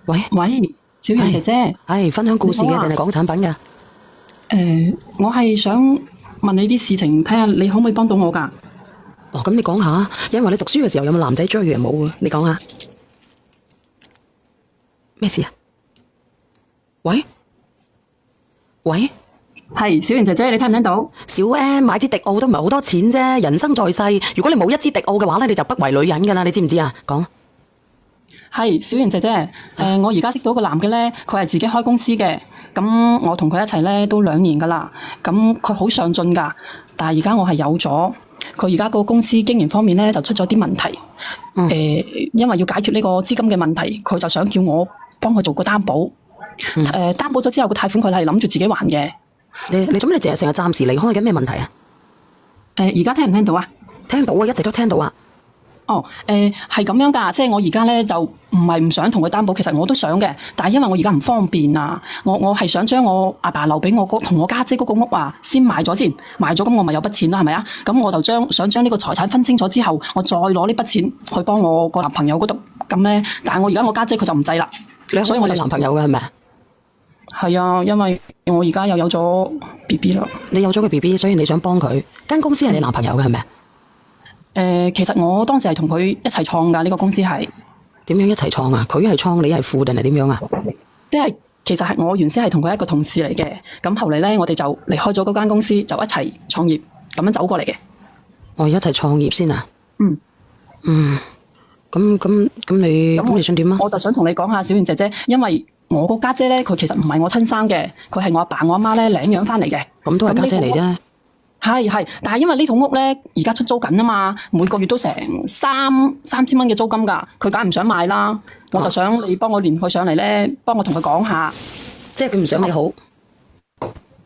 喂，喂，小袁姐姐，係分享故事嘅定係講產品㗎？我係想問你啲事情，睇下你可唔可以幫到我㗎？哦，咁你講下，因為你讀書嘅時候有冇男仔追嘅？冇啊？你講下咩事啊？喂喂，係小袁姐姐，你聽唔聽到？小 M 買支迪奧都唔係好多錢啫，人生在世，如果你冇一支迪奧嘅話咧，你就不為女人㗎啦，你知唔知啊？講。係小袁姐姐，我而家識到個男嘅咧，佢係自己開公司嘅，咁我同佢一齊咧都2年㗎啦，咁佢好上進㗎，但係而家我係有咗，佢而家個公司經營方面咧就出咗啲問題，因為要解決呢個資金嘅問題，佢就想叫我幫佢做個擔保，擔保咗之後個貸款佢係諗住自己還嘅。你做咩？你淨係成日暫時離開嘅咩問題啊？而家聽唔聽到啊？聽到啊，一直都聽到啊。哦，係咁樣㗎，即係我而家咧就唔係唔想同佢擔保，其實我都想嘅，但係因為我而家唔方便啊，我係想將我阿爸留俾我同我家姐嗰個屋啊，先賣咗先，賣咗咁我咪有筆錢啦，係咪啊？咁我就想將呢個財產分清楚之後，我再攞呢筆錢去幫我個男朋友嗰度，咁咧，但係我而家我家姐佢就唔制啦，所以我就男朋友嘅係咪啊？係啊，因為我而家又有咗 BB 啦。你有咗個 BB，所以你想幫佢。間公司係你男朋友嘅係咪啊？其實我當時係同佢一齊創㗎，呢個公司係點樣一齊創啊？佢係創，你係副定係點樣啊？即係其實係我原先係同佢一個同事嚟嘅，咁後嚟咧我哋就離開咗嗰間公司，就一齊創業咁樣走過嚟嘅。我一齊創業先啊？嗯，咁你想點啊？我就想同你講下小袁姐姐，因為我個家姐咧，佢其實唔係我親生嘅，佢係我阿爸我阿媽咧領養翻嚟嘅。咁都係家姐嚟啫。係，但係因為呢套屋咧而家出租緊啊嘛，每個月都成3000蚊嘅租金㗎，佢梗唔想賣啦。我就想你幫我連佢上嚟咧，幫我同佢講下。即係佢唔想你好，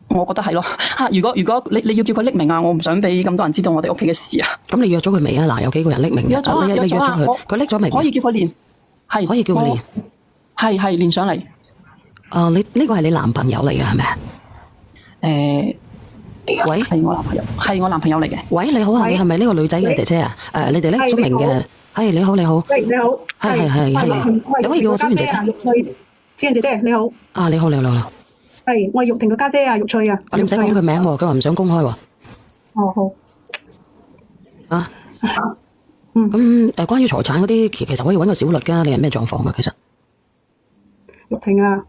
我覺得係咯。如果你要叫佢匿名啊，我唔想俾咁多人知道我哋屋企嘅事啊。咁你約咗佢未啊？嗱，有幾個人匿名嘅？約咗你約咗佢，佢匿咗未？可以叫佢連，係可以叫佢連，係連上嚟。你呢個係你男朋友嚟嘅係咪啊？喂，係我男朋友嚟嘅。喂，你好啊，你係咪呢個女仔嘅姐姐啊？你哋匿咗名嘅，係你好。喂，你好。係，你可以叫我小袁姐姐。小袁姐姐你好。啊，你好。係，我係玉婷嘅家姐啊，玉翠啊。你唔使講佢名喎，佢話唔想公開喎。哦，好。啊，咁關於財產嗰啲，其實可以揾個小律㗎。你係咩狀況㗎？其實玉婷啊，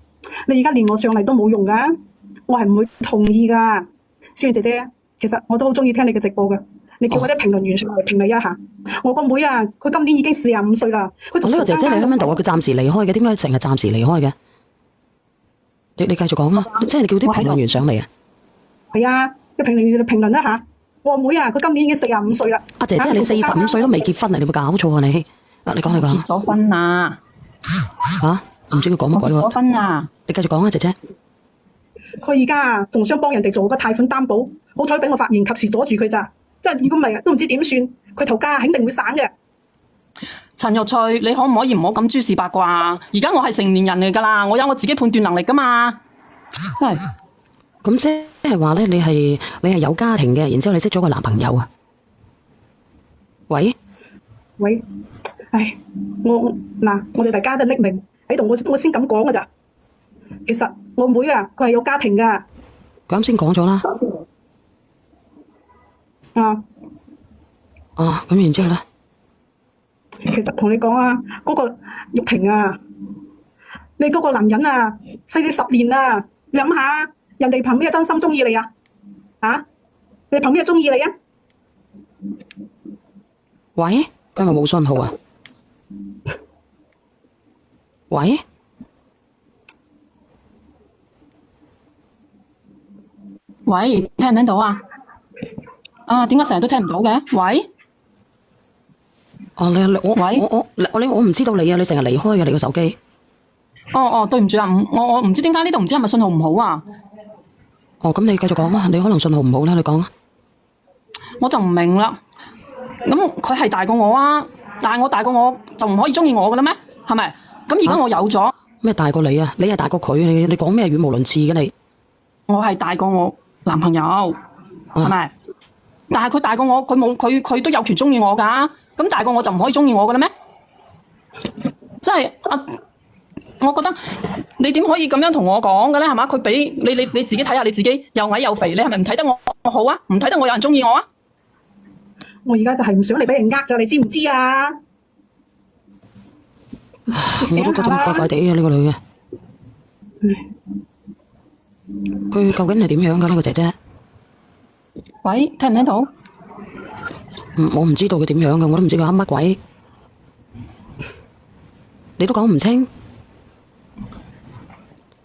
你而家連我上嚟都冇用㗎，我係唔會同意㗎。小袁姐姐，其實我都好中意聽你嘅直播㗎。你叫我啲評論員上嚟評理一下。我個妹啊，佢今年已經45歲啦。佢讀呢個姐姐你喺邊度啊？佢暫時離開嘅，點解成日暫時離開嘅？你繼續講啊！即係你叫啲評論員上嚟啊？係啊，啲評論員嚟評論一下。我個妹啊，佢今年已經45歲啦。阿姐姐，你45歲都未結婚啊？你有冇搞錯啊你？你講。結咗婚啦。唔知佢講乜鬼喎？結咗婚啦。你繼續講啊，姐姐。佢而家啊，仲想幫人哋做個貸款擔保，好彩俾我發現及時阻住佢咋。即係如果唔係，都唔知點算。佢頭家肯定會散嘅。陳玉翠，你可唔可以唔好咁諸事八卦？而家我係成年人嚟㗎啦，我有我自己判斷能力㗎嘛。真係。咁即係話咧，你係有家庭嘅，然之後你識咗個男朋友啊？喂，我哋大家都匿名喺度，我先咁講㗎咋。其實我妹啊，佢係有家庭㗎。佢啱先講咗啦。咁然之後咧？其實同你講啊，嗰個玉婷啊，你嗰個男人啊，細你10年啊，你諗下，人哋憑咩真心中意你啊？你憑咩中意你啊？喂，今日冇信號啊？喂，聽唔聽到啊？點解成日都聽唔到嘅？喂？我唔知道你啊！你成日離開嘅你個手機。對唔住啊，我唔知點解呢度唔知係咪信號唔好啊？咁你繼續講啊！你可能信號唔好啦，你講啊。我就唔明啦。咁佢係大過我啊，但係我大過我就唔可以中意我㗎啦咩？係咪？咁而家我有咗咩大過你啊？你係大過佢，你講咩語無倫次嘅你？我係大過我男朋友，係咪？但係佢大過我，佢都有權中意我㗎。咁大過我就唔可以中意我㗎啦咩？即係我覺得你點可以咁樣同我講嘅咧？係嘛？佢俾你自己睇下你自己又矮又肥，你係咪唔睇得我好啊？唔睇得我有人中意我啊？我而家就係唔想你俾人呃咋，你知唔知啊？我都覺得怪怪地嘅呢個女嘅，佢究竟係點樣㗎呢個姐姐？喂，聽唔聽到？我唔知道佢點樣嘅，我都唔知佢噏乜鬼，你都講唔清。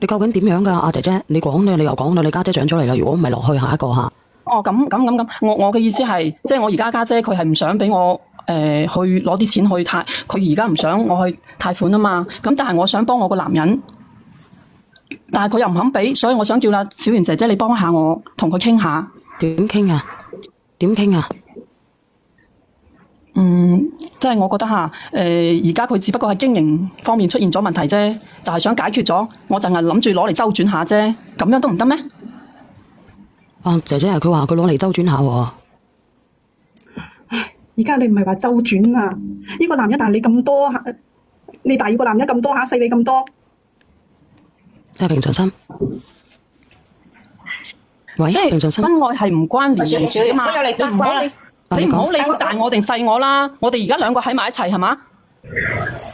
你究竟點樣㗎？阿姐姐，你講咧，你又講到你家姐上咗嚟啦。如果唔係落去下一個嚇。哦，咁，我嘅意思係，即係我而家家姐佢係唔想俾我去攞啲錢去貸，佢而家唔想我去貸款啊嘛。咁但係我想幫我個男人，但係佢又唔肯俾，所以我想叫啦，小圓姐姐你幫下我，同佢傾下。點傾啊？點傾啊？即係我覺得嚇，而家佢只不過係經營方面出現咗問題啫，就係想解決咗，我淨係諗住攞嚟周轉下啫，咁樣都唔得咩？啊，姐姐佢話佢攞嚟周轉下喎。而家你唔係話周轉啊？呢個男人大你咁多，你大個男人咁多嚇，細你咁多。平常心。喂，即係平常心。婚愛係唔關聯嘅嘛，你唔好理佢大我定廢我啦。我哋而家兩個喺埋一齊係嘛？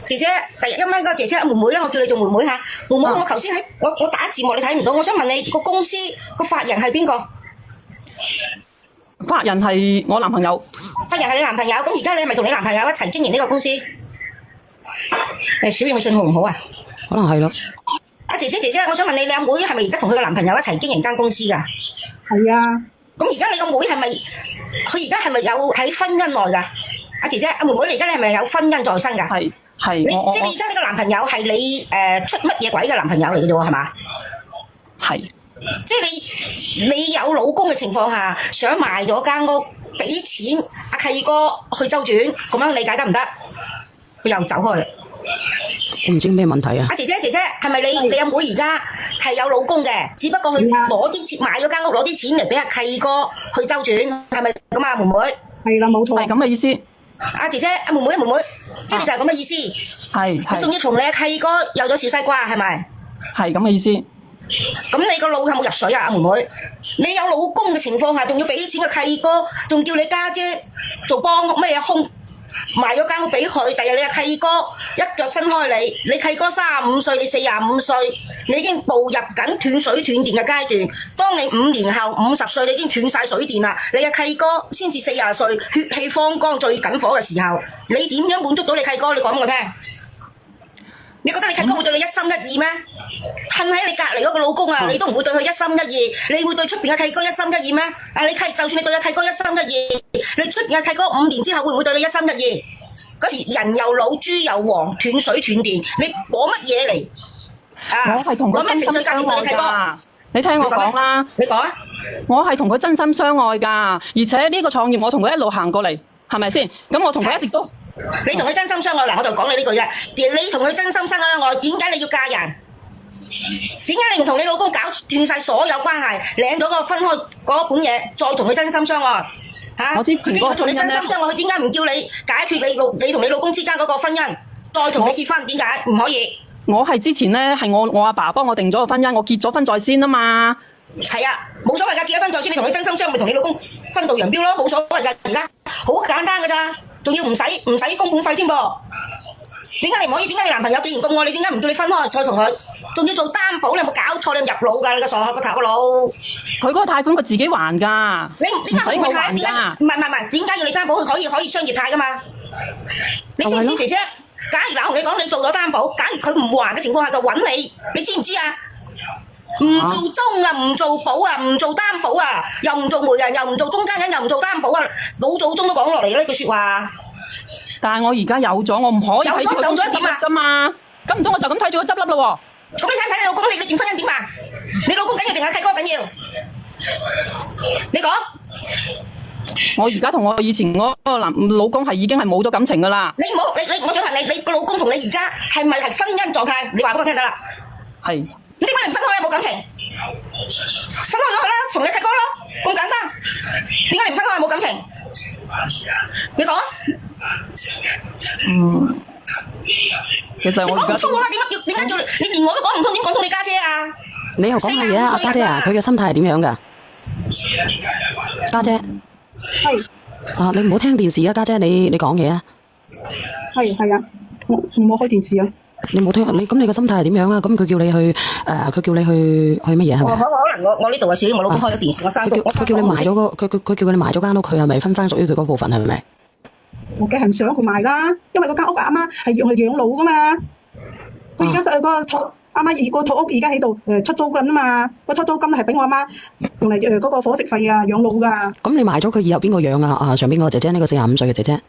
姐姐，第一咪個姐姐妹妹啦，我叫你做妹妹嚇。妹妹，我頭先喺我打字幕你睇唔到，我想問你個公司個法人係邊個？法人係我男朋友。法人係你男朋友，咁而家你係咪同你男朋友一齊經營呢個公司？小燕嘅信號唔好啊？可能係咯。阿姐姐，我想問你，你阿妹係咪而家同佢嘅男朋友一齊經營間公司㗎？係啊。咁而家你個妹係咪？佢而家係咪有喺婚姻內㗎？阿姐姐，阿妹妹，你而家你係咪有婚姻在身㗎？係。即係你而家呢個男朋友係你出乜嘢鬼嘅男朋友嚟嘅啫喎？係嘛？係。即係你有老公嘅情況下，想賣咗間屋，俾錢阿契哥去周轉，咁樣理解得唔得？佢又走開啦。我唔知咩問題啊！阿姐姐，係咪你阿妹而家係有老公嘅？只不過佢攞啲錢買咗間屋，攞啲錢嚟俾阿契哥去周轉，係咪咁啊？妹妹係啦，冇錯。係咁嘅意思。阿姐姐，阿妹妹，即係你就係咁嘅意思。係。你仲要同你阿契哥有咗小西瓜，係咪？係咁嘅意思。咁你個腦有冇入水啊？阿妹妹，你有老公嘅情況下，仲要俾錢個契哥，仲叫你家姐做幫咩嘢空？賣咗間屋俾佢，第日你阿契哥一腳伸開你契哥35歲，你45歲，你已經步入緊斷水斷電嘅階段。當你5年後50歲，你已經斷晒水電啦。你阿契哥先至40歲，血氣方剛最緊火嘅時候，你點樣滿足到你契哥？你講俾我聽。你覺得你契哥會對你一心一意咩？趁喺你隔離嗰個老公啊，你都唔會對佢一心一意，你會對出邊嘅契哥一心一意咩？就算你對你契哥一心一意，你出邊嘅契哥5年之後會唔會對你一心一意？嗰時人又老豬又黃，斷水斷電，你攞乜嘢嚟？我係同佢真心相愛㗎。你聽我講啦。你講啊！我係同佢真心相愛㗎，而且呢個創業我同佢一路行過嚟，係咪先？咁我同佢一直都。你同佢真心相愛嗱，我就講你呢句啫。你同佢真心相愛，點解你要嫁人？點解你唔同你老公搞斷晒所有關係，領咗個分開嗰本嘢，再同佢真心相愛？我知前嗰個同你真心相愛，佢點解唔叫你解決你同你老公之間嗰個婚姻，再同你結婚？點解唔可以？我係之前咧，係我阿爸幫我定咗個婚姻，我結咗婚在先啊嘛。係啊，冇所謂㗎，結咗婚在先，你同佢真心相愛，咪同你老公分道揚鑣咯，冇所謂㗎。而家好簡單㗎咋，仲要唔使供本費添噃。點解你唔可以？點解你男朋友既然咁愛你，點解唔叫你分開再同佢？仲要做擔保，你有冇搞錯？你入腦㗎？你個傻個頭個腦！佢嗰個貸款佢自己還㗎。你點解唔還㗎？唔係，點解要你擔保？佢可以商業貸㗎嘛？你知唔知姐姐？假如嗱，同你講，你做咗擔保，假如佢唔還嘅情況下就揾你，你知唔知啊？唔做中啊，唔做保啊，唔做擔保啊，又唔做媒人，又唔做中間人，又唔做擔保啊！老祖宗都講落嚟嘅呢句説話。但係我而家有咗，我唔可以睇住佢公司執笠㗎嘛？咁唔通我就咁睇住佢執笠咯喎？咁你睇唔睇你老公？你段婚姻點啊？你老公緊要定係契哥緊要？你講。我而家同我以前嗰個老公係已經係冇咗感情㗎啦。我想問你個老公同你而家係咪係婚姻狀態？你話俾我聽得啦。係。咁點解你唔分開啊？冇感情，分開咗佢啦，同你契哥咯，咁簡單。點解你唔分開啊？冇感情？你講啊。其實我而家你講唔通啦，點解要點解叫你連我都講唔通，點講通你家姐啊？你又講下嘢啊，阿家姐啊，佢嘅心態係點樣㗎？家姐，係啊，你唔好聽電視啊，家姐，你講嘢啊，係啊，我冇開電視啊。你冇聽，你咁你嘅心態係點樣啊？咁佢叫你去佢叫你去乜嘢係咪？可能我呢度啊，少我老公開咗電視，我閂咗。佢叫你賣咗佢叫你賣咗間屋，佢係咪分翻屬於佢嗰部分係咪？我梗係唔想佢賣啦，因為嗰間屋阿媽係用嚟養老噶嘛。佢而家個套阿媽個套屋而家喺度出租緊啊嘛，個出租金係俾我阿媽用嚟嗰個伙食費啊，養老噶。咁你賣咗佢以後邊個養啊？啊，上邊個姐姐呢個45歲嘅姐姐，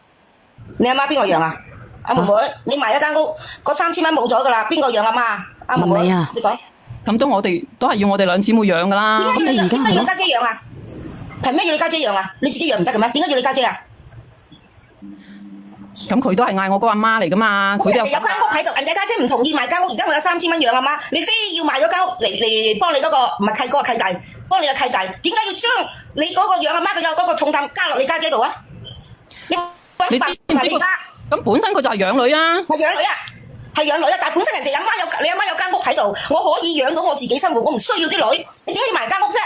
你阿媽邊個養啊？阿妹妹，你賣一間屋，嗰3000蚊冇咗噶啦，邊個養阿媽？阿妹妹，你講。咁都我哋都係要我哋兩姊妹養噶啦。點解要你家姐養啊？憑咩要你家姐養啊？你自己養唔得嘅咩？點解要你家姐啊？咁佢都係嗌我個阿媽嚟噶嘛，佢都有間屋喺度，人哋家姐唔同意賣間屋，而家我有3000蚊養阿媽，你非要賣咗間屋嚟幫你嗰個唔係契哥契弟，幫你嘅契弟，點解要將你嗰個養阿媽嘅嗰個重擔加落你家姐度啊？你知唔知咁本身佢就係養女啊？係養女啊，係養女啊，但係本身人哋阿媽你阿媽有間屋喺度，我可以養到我自己生活，我唔需要啲女，你點解要賣間屋啫？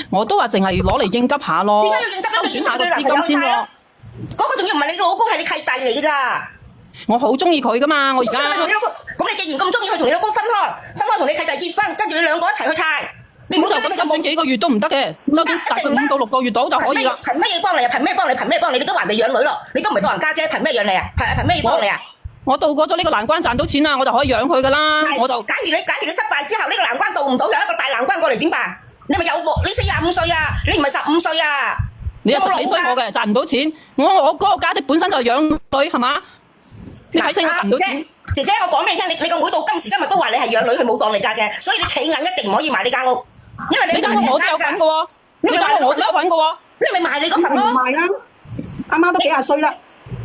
我都話淨係攞嚟應急下咯。點解要應急？你應急對男朋友先喎。嗰個仲要唔係你老公，係你契弟嚟嘅咋？我好中意佢噶嘛，我而家。咁你既然咁中意佢，同你老公分開同你契弟結婚，跟住你兩個一齊去泰。你唔好就咁幾個月都唔得嘅，就大概5到6個月到就可以啦。憑乜嘢幫你啊？憑咩幫你？你都還未養女咯，你都唔係當人家姐，憑咩養你啊？憑咩幫你啊？我渡過咗呢個難關賺到錢啦，我就可以養佢噶啦。我就假如你失敗之後，呢個難關渡唔到，有一個大難關過嚟點辦？你咪有你45歲啊，你唔係15歲啊？你又睇衰我嘅，賺唔到錢。我嗰個家姐本身就係養女係嘛？你睇清我賺唔到錢。姐姐，我講俾你聽，你個妹到今時今日都話你係養女，佢冇當你家姐，所以你企硬一定唔可以賣呢間屋，因為你間屋我都有份嘅喎，你間屋我都有份嘅喎，你咪賣你嗰份咯。唔賣啦，阿媽都幾廿歲啦，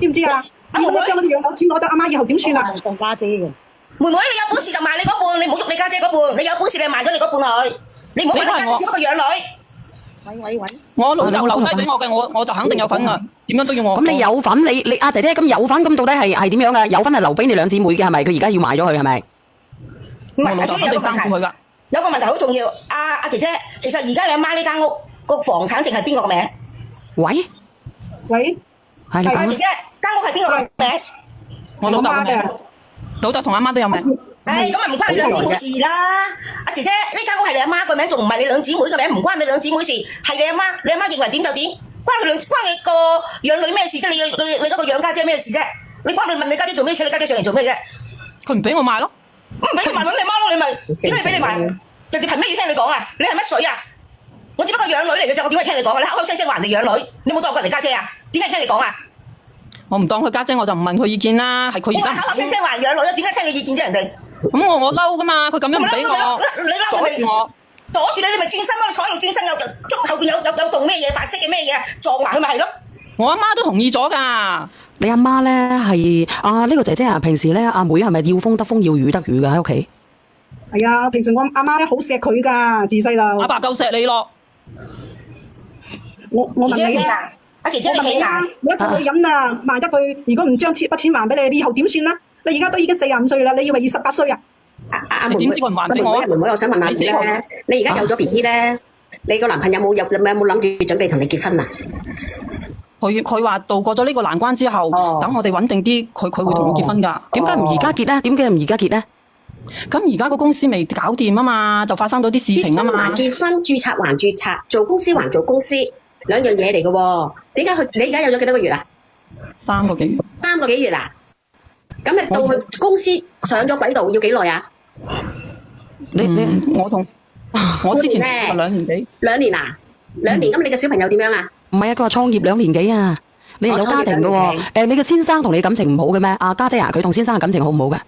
知唔知啊？阿妹妹將嗰啲養老錢攞咗，阿媽以後點算啊？當家姐嘅。妹妹，你有本事就賣你嗰半，你唔好喐你家姐嗰半，你有本事你賣咗你嗰半去，你唔好賣你家姐只不過養女。喂，我老豆留低俾我嘅，我就肯定有份噶，點樣都要我。咁你有份，你阿姐姐咁有份，咁到底係點樣噶？有份係留俾你兩姊妹嘅係咪？佢而家要賣咗佢係咪？我老豆肯定擔負佢噶。有個問題好重要，阿姐姐，其實而家你阿媽呢間屋個房產證係邊個個名？喂，係你講。姐姐，間屋係邊個個名？我老豆嘅名，老豆同阿媽都有名。咁咪唔關你兩姊妹事啦，阿姐姐呢間屋係你阿媽個名，仲唔係你兩姊妹嘅名？唔關你兩姊妹事，係你阿媽認為點就點，關你個養女咩事啫？你嗰個養家姐咩事啫？你問你家姐做咩事？你家姐上嚟做咩啫？佢唔俾我賣咯，唔俾你賣揾你媽咯，你咪點解俾你賣？人哋憑咩要聽你講啊？你係乜水啊？我只不過養女嚟嘅啫，我點解聽你講啊？你口口聲聲話人哋養女，你冇當過人哋家姐啊？點解聽你講啊？我唔當佢家姐，我就唔問佢意見啦。係佢而家口口聲聲話養女，點解聽你意見啫？人哋咁我嬲噶嘛，佢咁樣唔俾我，你嬲佢咪阻住你咪轉身咯，坐喺度轉身有後邊有棟咩嘢白色嘅咩嘢撞埋佢咪係咯？我阿媽都同意咗噶。你阿媽咧係呢個姐姐啊，平時咧阿妹係咪要風得風要雨得雨噶喺屋企？係啊，平時我阿媽咧好錫佢噶，自細就。阿爸夠錫你咯。我問你啊，阿姐姐你起牙，你一個女人啊，萬一佢如果唔將筆錢還俾你，你以後點算啊？你而家都已經45歲啦，你以為28歲啊？阿妹妹，點知佢唔還俾我？妹妹，我想問下你咧，你而家有咗 BB 咧，你個男朋友有冇諗住準備同你結婚啊？佢話渡過咗呢個難關之後，等我哋穩定啲，佢會同我結婚噶。點解唔而家結咧？點解唔而家結咧？咁而家個公司未搞掂啊嘛，就發生到啲事情啊嘛。結婚註冊還註冊，做公司還做公司，兩樣嘢嚟嘅喎。點解你而家有咗幾多個月啊？3個幾月。3個幾月啊？咁你到佢公司上咗軌道要幾耐啊？我之前係2年幾。2年啊？2年咁你嘅小朋友點樣啊？唔係啊，佢話創業2年幾啊，你有家庭嘅喎。你嘅先生同你感情唔好嘅咩？家姐啊，佢同先生嘅感情好唔好嘅？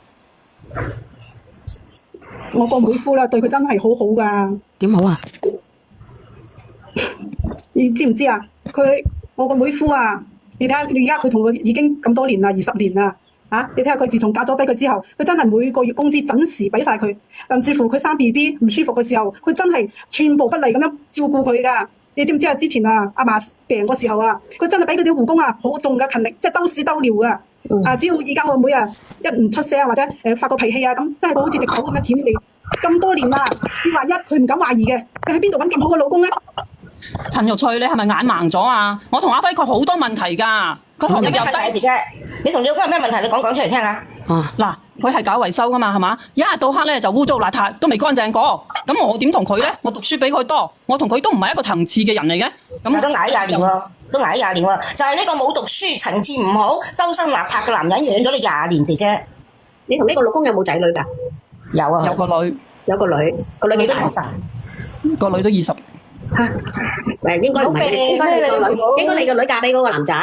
我個妹夫啦，對佢真係好好噶。點好啊？你知唔知啊？我個妹夫啊，你睇下，你而家佢同佢已經咁多年啦，20年啦。你睇下佢自從嫁咗俾佢之後，佢真係每個月工資準時俾晒佢，甚至乎佢生 BB 唔舒服嘅時候，佢真係寸步不離咁樣照顧佢噶。你知唔知啊？之前啊，阿嫲病嗰時候啊，佢真係俾佢啲護工啊好重嘅勤力，即係兜屎兜尿噶。只要而家我妹啊一唔出聲或者發個脾氣啊，咁真係好似隻狗咁樣舔你咁多年啦。你話一佢唔敢懷疑嘅，你喺邊度揾咁好嘅老公咧？陳玉翠，你係咪眼盲咗啊？我同阿輝佢好多問題㗎，佢學歷又低。姐，你同你老公有咩問題？你講出嚟聽下。嗱，佢係搞維修㗎嘛，係嘛？一日到黑咧就污糟邋遢，都未乾淨過。咁我點同佢咧？我讀書比佢多，我同佢都唔係一個層次嘅人嚟嘅。咁都捱20年喎，都捱20年喎。就係呢個冇讀書、層次唔好、周身邋遢嘅男人養咗你20年，姐姐。你同呢個老公有冇仔女㗎？有啊，有個女，個女幾大？個女都20。喂，應該唔係，應該你個女嫁俾嗰個男仔。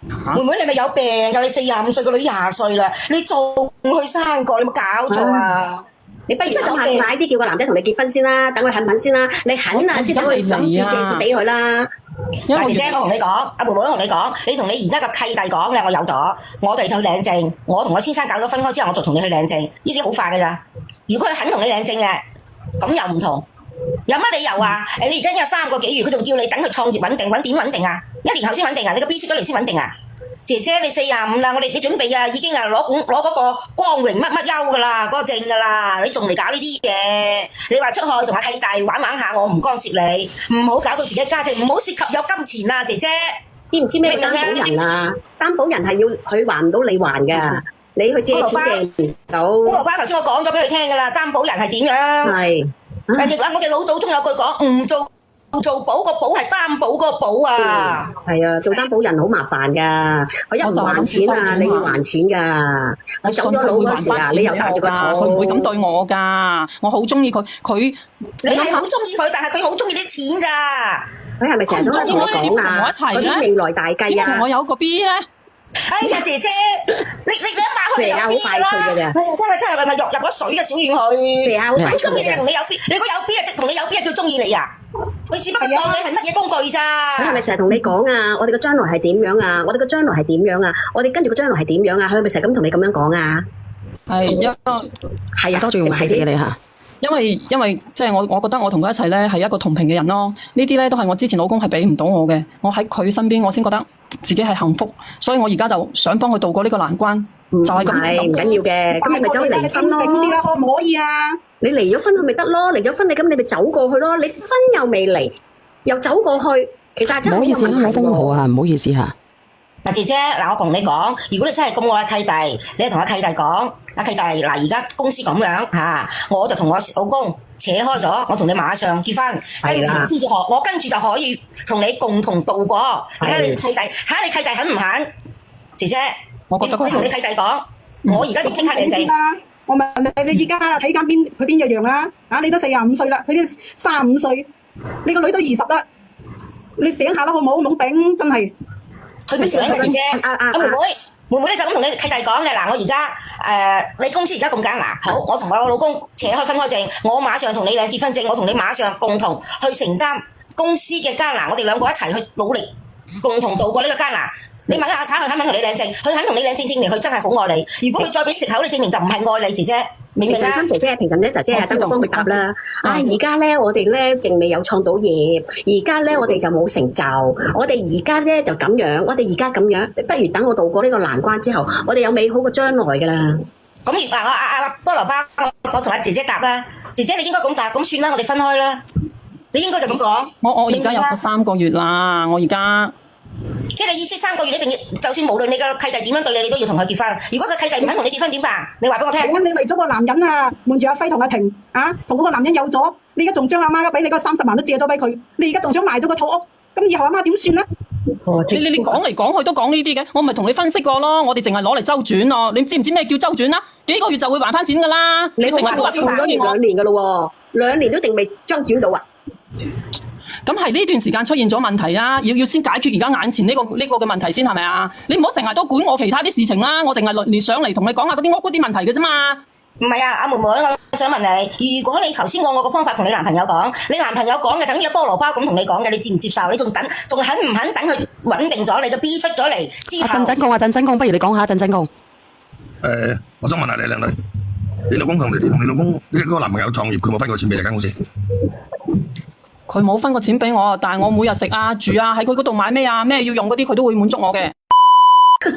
妹妹你咪有病㗎？你45歲，個女20歲啦，你仲去生個？你有冇搞錯啊？你不如諗下快啲叫個男仔同你結婚先啦，等佢肯唔肯先啦？你肯啊先等佢諗住借錢俾佢啦。阿姐姐，我同你講，阿妹妹同你講，你同你而家個契弟講咧，我有咗，我哋去領證。我同我先生搞咗分開之後，我就同你去領證，呢啲好快㗎咋。如果佢肯同你領證嘅，咁又唔同。有乜理由啊？你而家有3個幾月，佢仲叫你等佢創業穩定，點穩定啊？1年後先穩定啊？你個 B 出咗嚟先穩定啊？姐姐你45啦，你準備啊，已經啊攞嗰個光榮乜休噶啦，嗰個證噶啦，你仲嚟搞呢啲嘢？你話出去同阿契弟玩下，我唔干涉你，唔好搞到自己家庭，唔好涉及有金錢啊，姐姐。知唔知咩擔保人啊？擔保人係要佢還唔到你還噶，你去借錢借唔到。菠蘿巴頭先我講咗俾佢聽噶啦，擔保人係點樣？係。我哋老祖宗有句講，唔做保，個保係擔保個保啊。係啊，做擔保人好麻煩噶，佢一唔還錢啊，你要還錢噶。佢走咗佬嗰時啊，你又大住個肚。佢唔會咁對我噶，我好中意佢。你係好中意佢，但係佢好中意啲錢咋。佢係咪成日都同我講啊？嗰啲未來大計啊！同我有個 B 咧。哎呀，姐姐，你一擘開就有 B 啦！哎呀，真係咪入咗水嘅小丸佢？係啊，好快中意你同你有 B，你如果有 B 啊，同你有 B 啊叫中意你啊？佢只不過當你係乜嘢工具咋？佢係咪成日同你講啊？我哋嘅將來係點樣啊？我哋嘅將來係點樣啊？我哋跟住個將來係點樣啊？佢係咪成日咁同你咁樣講啊？係啊，多謝用細嘅你嚇。因為即係我覺得我同佢一齊咧係一個同頻嘅人咯。呢啲咧都係我之前老公係俾唔到我嘅，我喺佢身邊我先覺得自己係幸福，所以我而家就想幫佢渡過呢個難關。就係咁，唔緊要嘅。咁你咪走去離婚咯？可唔可以啊？你離咗婚佢咪得咯？離咗婚咁你咪走過去咯。你婚又未離，又走過去，其實真係唔好意思啦，我封號啊，唔好意思嚇。嗱，姐姐，我同你講，如果你真係咁愛契弟，你就同阿契弟講，阿契弟而家公司咁樣嚇，我就同我老公扯開咗，我同你馬上結婚，我跟住就可以同你共同度過。睇下你契弟肯唔肯？姐姐，我覺得你同你契弟講，我而家要即刻領證。我問你而家睇緊佢邊一樣啊？你都45歲啦，佢都35歲，你個女都20啦，你醒下啦好唔好？懵頂真係。佢唔醒嘅姐，阿妹妹咧就咁同你契弟講嘅。嗱，我而家你公司而家咁艱難，好，我同我老公扯開分開證，我馬上同你領結婚證，我同你馬上共同去承擔公司嘅艱難，我哋兩個一齊去努力，共同度過呢個艱難。你問下佢肯唔肯同你領證？佢肯同你領證，證明佢真係好愛你。如果佢再俾藉口，你證明就唔係愛你，姐姐。明唔明啊？姐姐，平陣咧，姐姐等我幫佢答啦。而家咧，我哋咧淨未有創到業，而家咧我哋就冇成就，我哋而家咧就咁樣，我哋而家咁樣，不如等我渡過呢個難關之後，我哋有美好嘅將來噶啦。咁嗱，菠蘿包，我同阿姐姐答啦。姐姐你應該咁答，咁算啦，我哋分開啦。你應該就咁講。我而家有個3個月啦，我而家。即係你意思3個月一定要，就算無論你個契弟點樣對你，你都要同佢結婚。如果個契弟唔肯同你結婚點辦？你話俾我聽。你為咗個男人啊，瞞住阿輝同阿婷啊，同嗰個男人有咗，你而家仲將阿媽俾你嗰30萬都借咗俾佢，你而家仲想賣咗個套屋，咁以後阿媽點算咧？你講嚟講去都講呢啲嘅，我咪同你分析過咯。我哋淨係攞嚟周轉咯。你知唔知咩叫周轉啊？幾個月就會還翻錢噶啦。你成日都話做咗2年噶咯喎，2年都定未周轉到啊？咁係呢段時間出現咗問題啦，要先解決而家眼前呢個嘅問題先係咪啊？你唔好成日都管我其他啲事情啦，我淨係上嚟同你講下嗰啲屋嗰啲問題嘅啫嘛。唔係啊，阿妹妹，我想問你，如果你頭先按我個方法同你男朋友講，你男朋友講嘅等於菠蘿包咁同你講嘅，你接唔接受？你仲肯唔肯等佢穩定咗，你個 B 出咗嚟之後？阿振真公，不如你講下振真公。我想問下你靚女，你老公同你老公你嗰個男朋友創業，佢冇分過錢俾你間公司？佢冇分過錢俾我，但係我每日食啊住啊喺佢嗰度買咩啊咩要用嗰啲，佢都會滿足我嘅。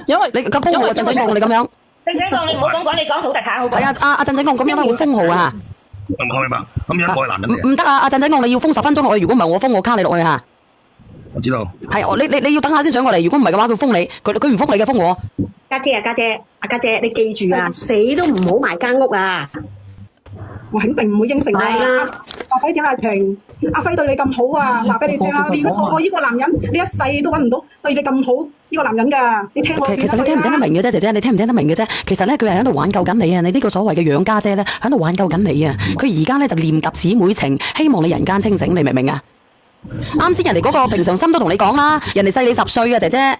因為你咁封號啊，鄭振貢你咁樣，正正講你唔好咁講，你講土特產好過。係啊，阿鄭振貢咁樣都會封號啊，我明白。咁樣我係男人嚟嘅，唔得啊，阿鄭振貢你要封10分鐘落去，如果唔係我封我卡你落去嚇。我知道。係你要等下先上過嚟，如果唔係嘅話佢封你，佢唔封你嘅封我。家姐啊，家姐，你記住啊，死都唔好賣間屋啊！我肯定唔會應承係啊阿輝點解停？阿輝對你咁好啊，話俾你聽啊！你如果錯過呢個男人，你一世都揾唔到對你咁好呢個男人㗎。你聽我其實你聽唔聽得明嘅啫，姐姐，你聽唔聽得明嘅啫？其實咧，佢係喺度挽救緊你啊！你呢個所謂嘅養家姐咧，喺度挽救緊你啊！佢而家咧就念及姊妹情，希望你人間清醒，你明唔明啊？啱先人哋嗰個平常心都同你講啦，人哋細你10歲啊，姐姐。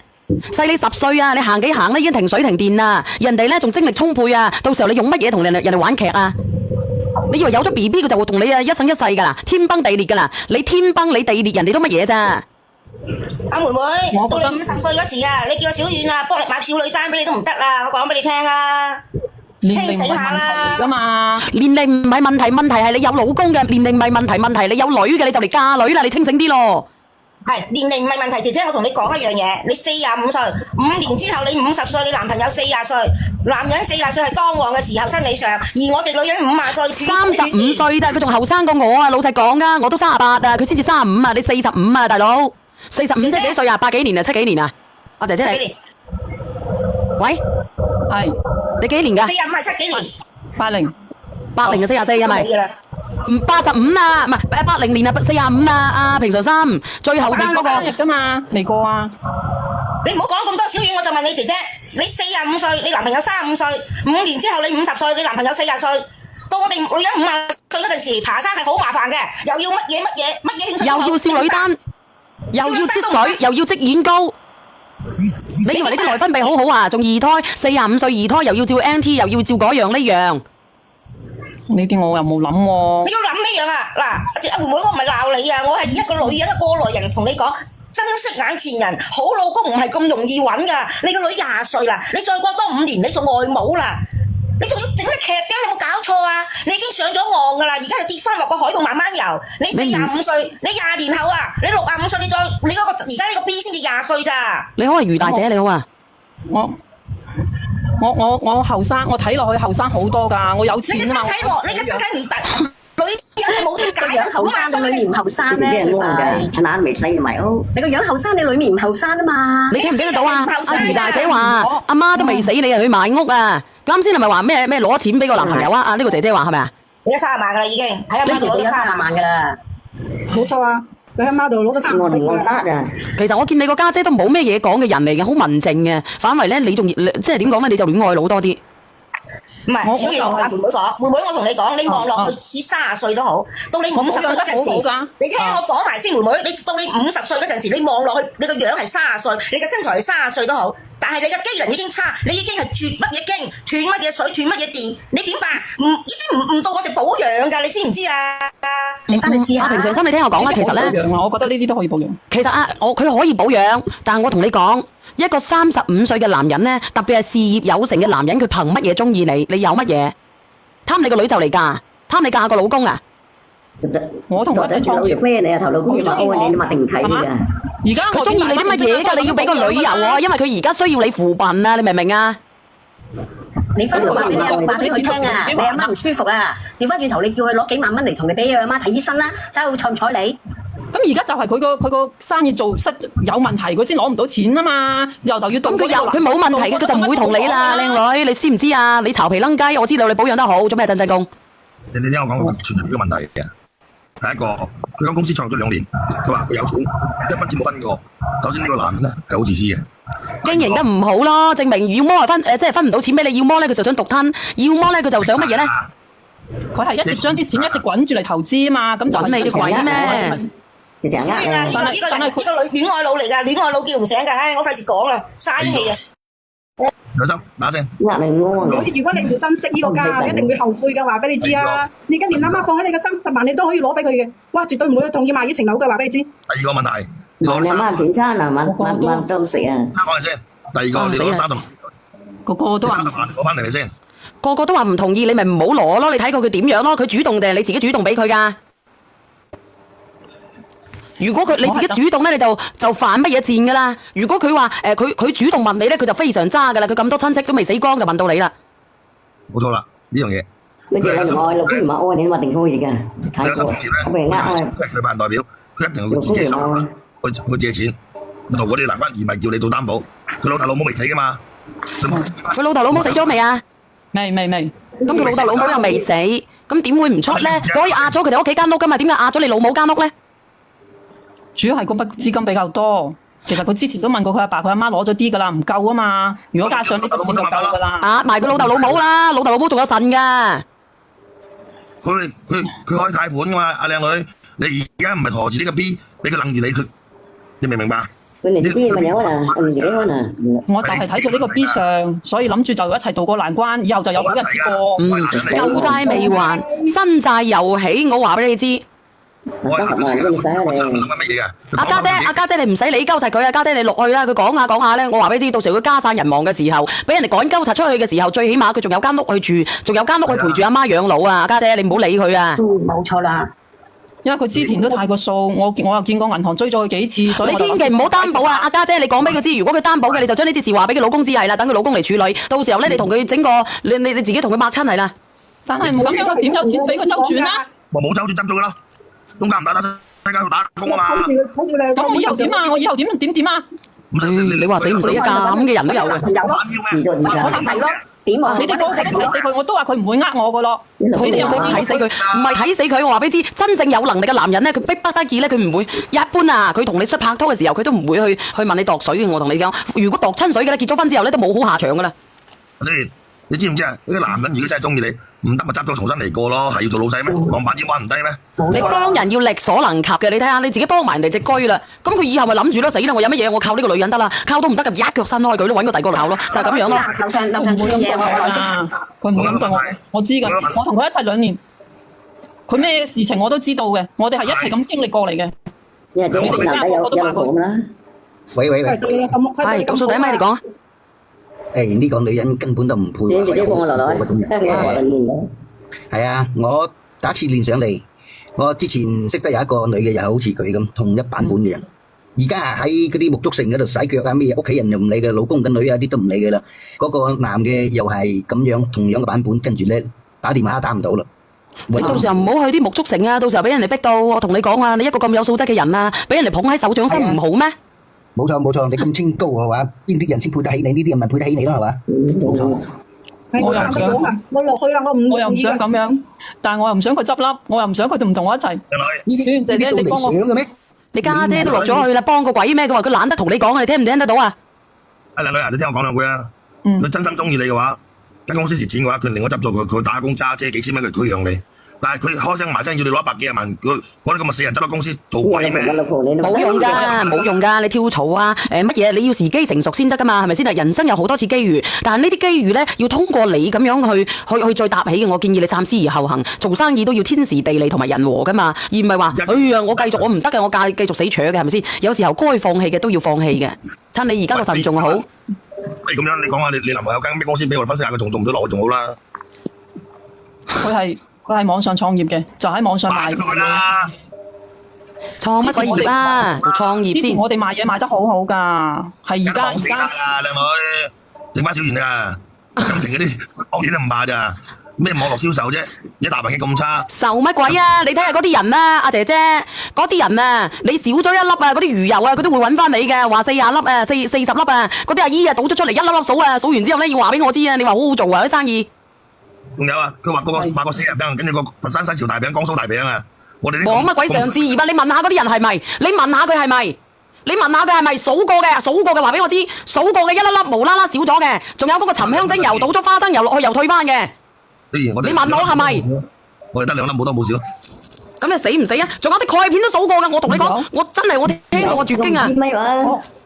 細你10歲啊！你行幾行咧已經停水停電啦，人哋咧仲精力充沛啊！到時候你用乜嘢同人哋玩劇啊？你以為有咗 BB 佢就會同你啊一生一世噶啦，天崩地裂噶啦！你天崩你地裂，人哋都乜嘢咋？阿妹妹，到你50歲嗰時啊，你叫個小遠啊幫你買少女單俾你都唔得啦！我講俾你聽啊，清醒下啦！㗎嘛，年齡唔係問題，問題係你有老公嘅，年齡唔係問題，問題你有女嘅你就嚟嫁女啦，你清醒啲咯！係年齡唔係問題，姐姐我同你講一樣嘢，你45歲，5年之後你50歲，你男朋友40歲，男人40歲係當旺嘅時候生理上，而我哋女人50歲35歲但係佢仲後生過我啊！老實講啊，我都38啊，佢先至35啊，你45啊，大佬45即係幾歲啊？8幾年啊？7幾年啊？阿姐姐你，幾年？喂，係你幾年㗎？ 45係7幾年80。 80啊44係咪？㗎啦唔85啊，唔係80年啊，45啊，阿平常心最後生嗰個。生日㗎嘛，未過啊。你唔好講咁多小嘢，我就問你姐姐，你45歲，你男朋友35歲，5年之後你50歲，你男朋友40歲，到我哋女人50歲嗰陣時，爬山係好麻煩嘅，又要乜嘢興趣，又要少女單，又要積水，又要積軟膏。你以為你啲內分泌好好啊？仲二胎，45歲二胎又要照 NT，又要照嗰樣呢樣。呢啲我又冇諗喎。你要諗呢樣啊！嗱，阿妹妹，我唔係鬧你啊，我係以一個女人、一個過來人同你講，珍惜眼前人，好老公唔係咁容易揾噶。你個女20歲啦，你再過多5年，你做外母啦，你仲要整啲劇嘅，有冇搞錯啊？你已經上咗岸噶啦，而家就跌翻落個海度慢慢游。你45歲，你20年後啊，你65歲，你嗰個而家呢個 B 先至20歲咋？你好啊，余大姐你好啊。我後生，我睇落去後生好多㗎，我有你嘅身錢啊嘛。體喎，你嘅身體唔得，女人冇點解啊？後生到裏面唔後生咧，俾人屙㗎，睇眼未洗埋屋。你個樣後生，你裏面唔後生啊嘛。你聽唔聽得到啊？你阿余大姐話阿媽都未死，你又去買屋啊？啱先係咪話咩攞錢俾個男朋友啊？啊呢個姐姐話係咪啊？你而家30萬㗎啦已經，喺阿媽度攞咗30萬㗎啦。冇錯啊！你阿媽度攞咗30我哋我萬㗎得啊，其實我見你個家姐都冇咩嘢講嘅人嚟嘅，好文靜嘅。反為咧，你仲即係點講咧？你就戀愛腦多啲。唔係，小月同阿妹妹講，妹妹我同你講，你望落去似30歲都好，到你50歲嗰陣時，你聽我講埋先，妹妹，你到你50歲嗰陣時，你望落去，你個樣係30歲，你嘅身材係30歲都好，但係你嘅機能已經差，你已經係絕乜嘢經，斷乜嘢水，斷乜嘢電，你點辦？已經唔到我哋保養㗎，你知唔知啊？你翻去試下。阿平常心，你聽我講啦，其實咧，我覺得呢啲都可以保養。其實佢可以保養，但係我同你講。一個35歲嘅男人呢，特別係事業有成嘅男人，佢憑乜嘢中意你？你有乜嘢？貪你個女就嚟嫁，貪你嫁個老公啊？我同佢一齊創業。飛你啊，頭老公要買屋，你咪定睇㗎。而家佢中意你啲乜嘢㗎？你要俾個旅遊啊，因為佢而家需要你扶貧啊，你明唔明啊？你翻去話俾佢聽啊，你阿媽唔舒服啊，調翻轉頭你叫佢攞幾萬蚊嚟同你俾佢阿媽睇醫生啦，睇下佢睬唔睬你。咁而家就係佢個生意做失有問題，佢先攞唔到錢啊嘛，又要咁佢冇問題嘅，佢就唔會同你啦，靚女，你知唔知啊？你巢皮楞雞，我知道你保養得好，做咩真公？你聽我講個存在呢個問題嘅，係一個佢間公司創咗2年，佢話佢有錢1分錢冇分過。首先呢個男人咧係好自私嘅，經營得唔好咯，證明要麼係即係分唔到錢俾你，要麼咧佢就想獨吞，要麼咧佢就想乜嘢咧？佢係一直將啲錢一直滾住嚟投資啊嘛，咁就揾你嘅鬼咩？所以啊，呢個戀愛腦嚟㗎，戀愛腦叫唔醒㗎，唉，我費事講啦，嘥氣啊！有心打聲。呃你屙如果你唔珍惜呢個家，你一定會後悔嘅，話俾你知啊！你而家連阿媽放喺你嘅30萬，你都可以攞俾佢嘅，哇！絕對唔會同意賣呢層樓嘅，話俾你知。第二個問題，你阿媽點餐啊？晚都食啊！啱講先。第二個你攞30萬，個個都話30萬攞翻嚟先。個個都話唔同意，你咪唔好攞咯。你睇過佢點樣咯？佢主動定係你自己主動俾佢㗎？如果你自己主動咧，你就犯乜嘢賤噶啦。如果佢話佢主動問你咧，佢就非常渣噶啦。佢咁多親戚都未死光就問到你啦。冇錯啦，呢樣嘢。你哋我同我老公唔係我哋話定開嘅，睇過，我俾人呃啊，佢辦代表，佢一定會自己手去借錢，同嗰啲難關而唔係叫你做擔保。佢老豆老母未死噶嘛？佢老豆老母死咗未啊？未。咁佢老豆老母又未死，咁點會唔出咧？可以壓咗佢哋屋企間屋噶嘛？點解壓咗你老母間屋咧？主要係嗰筆資金比較多。其實佢之前都問過佢阿爸佢阿媽攞咗啲噶啦，唔夠啊嘛。如果加上呢筆錢就夠噶啦。啊，埋佢老豆老母啦，老豆老母仲有腎噶。佢開貸款噶嘛，阿靚女，你而家唔係陀住呢個 B， 俾佢楞住你，你明唔明白？佢哋啲咪有啊，我唔自己可能。我就係睇咗呢個 B 相，所以諗住就一齊渡過難關，以後就有好日子過。舊債未還，新債又起，我話俾你知。我係諗緊乜嘢噶？阿家姐，你唔使理鳩柒佢啊！家姐你落去啦，佢講下咧，我話俾你知，到時佢家散人亡嘅時候，俾人哋趕鳩柒出去嘅時候，最起碼佢仲有間屋去住，仲有間屋去陪住阿媽養老啊！家姐你唔好理佢啊！冇錯啦。因為佢之前都太過數，我又見過銀行追咗佢幾次，所以你千祈唔好擔保啊！阿家姐，你講俾佢知，如果佢擔保嘅，你就將呢啲事話俾佢老公知係啦，等佢老公嚟處理。到時候咧，你同佢整個你自己同佢抹親係啦。但係唔咁樣，點有錢俾佢周轉啊？我冇周轉執咗佢咯，東家唔打得西家要打工啊嘛。咁我以後點啊？我以後點啊？你話死唔死啊？咁嘅人都有嘅。我係咯。點啊？你哋個個都睇死佢，我都話佢唔會呃我噶咯。你哋有冇睇死佢？唔係睇死佢，我話俾你知，真正有能力嘅男人咧，佢逼不得已咧，佢唔會一般啊。佢同你出拍拖嘅時候，佢都唔會去問你度水嘅。我同你講，如果度親水嘅咧，結咗婚之後咧，都冇好下場噶啦。你知唔知啊？呢個男人如果真係中意你，唔得咪執咗重新嚟過咯，係要做老細咩？講白啲玩唔低咩？你幫人要力所能及嘅，你睇下你自己幫埋人哋隻龜啦，咁佢以後咪諗住咯，死啦！我有乜嘢？我靠呢個女人得啦，靠都唔得嘅，一腳伸開佢都揾個第二個靠咯，就係咁樣咯。樓上做嘢佢唔會咁對我，我知㗎。我同佢一齊2年，佢咩事情我都知道嘅，我哋係一齊咁經歷過嚟嘅。因為啲男仔有老婆啦。喂，係咁數第一咪你講啊？呢個女人根本都唔配話有老婆嗰種人。係啊，我第一次練上嚟，我之前識得有一個女嘅，又好似佢咁同一版本嘅人。而家喺嗰啲沐足城嗰度洗腳啊，咩屋企人又唔理嘅，老公嘅女啊啲都唔理嘅啦。嗰個男嘅又係咁樣同樣嘅版本，跟住咧打電話打唔到啦。你到時候唔好去啲沐足城啊，到時候俾人哋逼到，我同你講啊，你一個咁有素質嘅人啊，俾人哋捧喺手掌心唔好咩？冇錯，你咁清高係嘛？邊啲人先配得起你？呢啲人咪配得起你咯係嘛？冇錯。我又唔想，我落去啦，我又唔想咁樣，但係我又唔想佢執笠，我又唔想佢唔同我一齊。小袁姐姐，你幫我。你家姐都落咗去啦，幫個鬼咩？佢話佢懶得同你講啊，你聽唔聽得到啊？阿靚女啊，你聽我講兩句啊。佢真心中意你嘅話，間公司蝕錢嘅話，佢令我執咗佢，佢打工揸車幾千蚊佢養你。但係佢開聲埋聲要你攞100幾廿萬，嗰啲咁嘅死人執咗公司做鬼咩？冇用㗎，你跳槽啊乜嘢？你要時機成熟先得㗎嘛，係咪先啊？人生有好多次機遇，但係呢啲機遇咧要通過你咁樣去再搭起嘅。我建議你三思而後行，做生意都要天時地利同埋人和㗎嘛，而唔係話哎呀我繼續我唔得嘅，我繼續死扯嘅係咪先？有時候該放棄嘅都要放棄嘅，趁你而家個腎仲好。咁樣你講下你男朋友間咩公司俾我分析下佢仲做唔做落去仲好啦。佢係網上創業嘅，就喺網上賣嘢。創乜鬼業啊？創業先。我哋賣嘢賣得好好㗎，係而家。講死晒啊，靚女，整翻小賢啊，金庭嗰啲學嘢都唔怕咋？咩網絡銷售啫？你大環境咁差。受乜鬼啊？你睇下嗰啲人啊，阿姐姐，嗰啲人啊，你少咗一粒啊，嗰啲魚油啊，佢都會揾翻你嘅，話40粒啊，40粒啊，嗰啲阿姨啊倒咗出嚟一粒粒數啊，數完之後咧要話俾我知啊，你話好好做啊啲生意。仲有啊，佢話賣個死人餅，跟住個佛山西樵大餅、江蘇大餅啊！我哋講乜鬼上至業啊？你問下嗰啲人係咪？你問下佢係咪？你問下佢係咪數過嘅？話俾我知，數過嘅一粒粒無啦啦少咗嘅，仲有嗰個沉香精油倒咗花生油落去又退翻嘅。你問我係咪？我哋得2粒冇多冇少。咁你死唔死啊？仲有啲鈣片都數過噶，我同你講，我真係我聽到我絕經啊！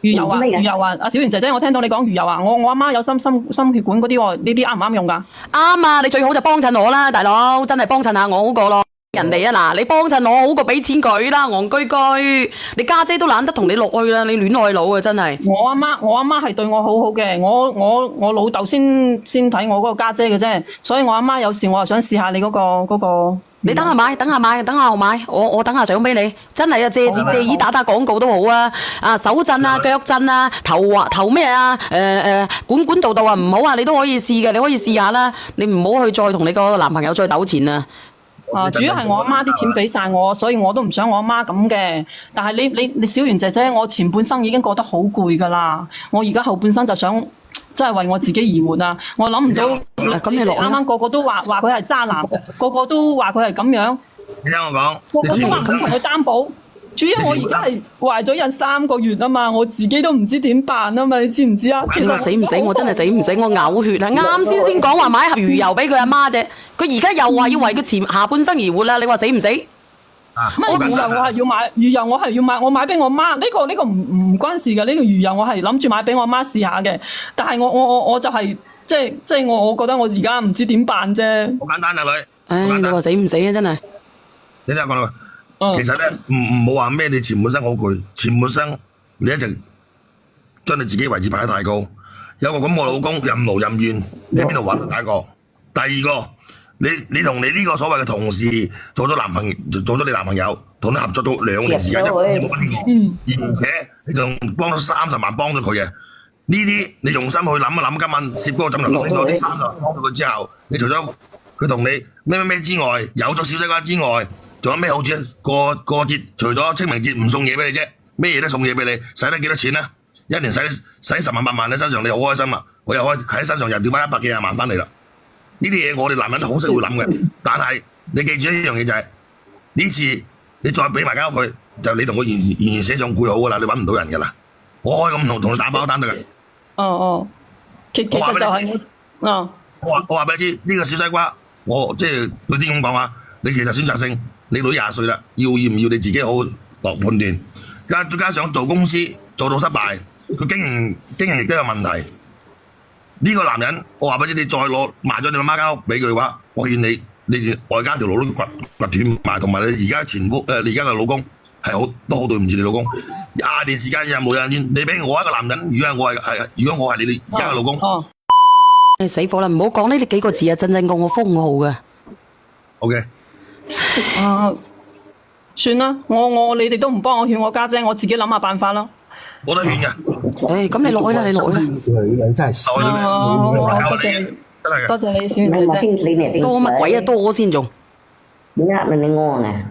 魚油啊！阿小袁姐姐，我聽到你講魚油啊！我阿媽有心血管嗰啲喎，呢啲啱唔啱用㗎？啱啊！你最好就幫襯我啦，大佬，真係幫襯下我好過咯。人哋啊嗱，你幫襯我好過俾錢佢啦，戇居居。你家姐都懶得同你落去啦，你戀愛腦啊真係。我阿媽係對我好好嘅，我老豆先睇我嗰個家姐嘅啫，所以我阿媽有時我又想試下你嗰個。你等下買，等下我買，我等下獎俾你，真係啊，借字借意打廣告都好啊，啊手震啊腳震啊頭咩啊，管道啊唔好啊，你都可以試嘅，你可以試下啦，你唔好去再同你個男朋友再糾纏啊。主要係我阿媽啲錢俾晒我，所以我都唔想我阿媽咁嘅。但係你小圓姐姐，我前半生已經過得好攰噶啦，我而家後半生就想真係為我自己而活啊！我諗唔到，咁你落啦。啱啱個個都話佢係渣男，個個都話佢係咁樣。你聽我講，個個都話唔同佢擔保。主要我而家係懷咗孕3個月啊嘛，我自己都唔知點辦啊嘛，你知唔知啊？其實死唔死？我真係死唔死？我嘔血啊！啱先講話買一盒魚油俾佢阿媽啫，佢而家又話要為佢下半生而活啦！你話死唔死？乜魚油我係要買，魚油我係要買，我買俾我媽。呢個唔關事嘅，呢個魚油我係諗住買俾我媽試下嘅。但係我就係即係我覺得我而家唔知點辦啫。好簡單啊，女。唉，你話死唔死啊？真係。你聽我講啦。其實咧，唔好話咩，你前半生好攰，前半生你一直將你自己位置擺得太高，有個咁嘅老公任勞任怨，你喺邊度揾？第一個，第二個，你同你呢個所謂嘅同事做咗你男朋友，同你合作到2年時間，一分錢冇揾過，而且你仲幫咗30萬幫咗佢嘅，呢啲你用心去諗一諗，今晚攝嗰個枕頭放呢度，呢30萬幫咗佢之後，你除咗佢同你咩之外，有咗小西瓜之外。仲有咩好處啊？過節除咗清明節唔送嘢俾你啫，咩嘢都送嘢俾你，使得幾多錢啊？一年使10萬8萬喺身上，你好開心啊！我又喺身上又調翻100幾廿萬翻嚟啦。呢啲嘢我哋男人好識會諗嘅，但係你記住一樣嘢就係呢次你再俾埋間屋佢，就你同佢完全寫上句好噶啦，你揾唔到人噶啦。我可以咁同你打包單得嘅。其實就係我話俾你知，呢個小西瓜，我即係嗰啲咁講啊。你其實選擇性，你女20歲啦，要唔要你自己好好落判斷。加上做公司做到失敗，佢經營亦都有問題。呢個男人，我話俾你，你再賣咗你阿媽間屋俾佢嘅話，我勸你外間條路都掘斷埋，同埋你而家前夫你而家嘅老公係都好對唔住你老公。20年時間又冇人怨，你俾我一個男人，如果我係你而家嘅老公，死火啦！唔好講呢幾個字啊，真正過我封號嘅。OK。算啦，你哋都唔幫我勸我家姐，我自己諗下辦法啦。冇得勸嘅。咁你落去啦，你落去啦。佢真係傻嘅。多謝你，小圓姐姐。多乜鬼啊？多先仲。你呃你安啊？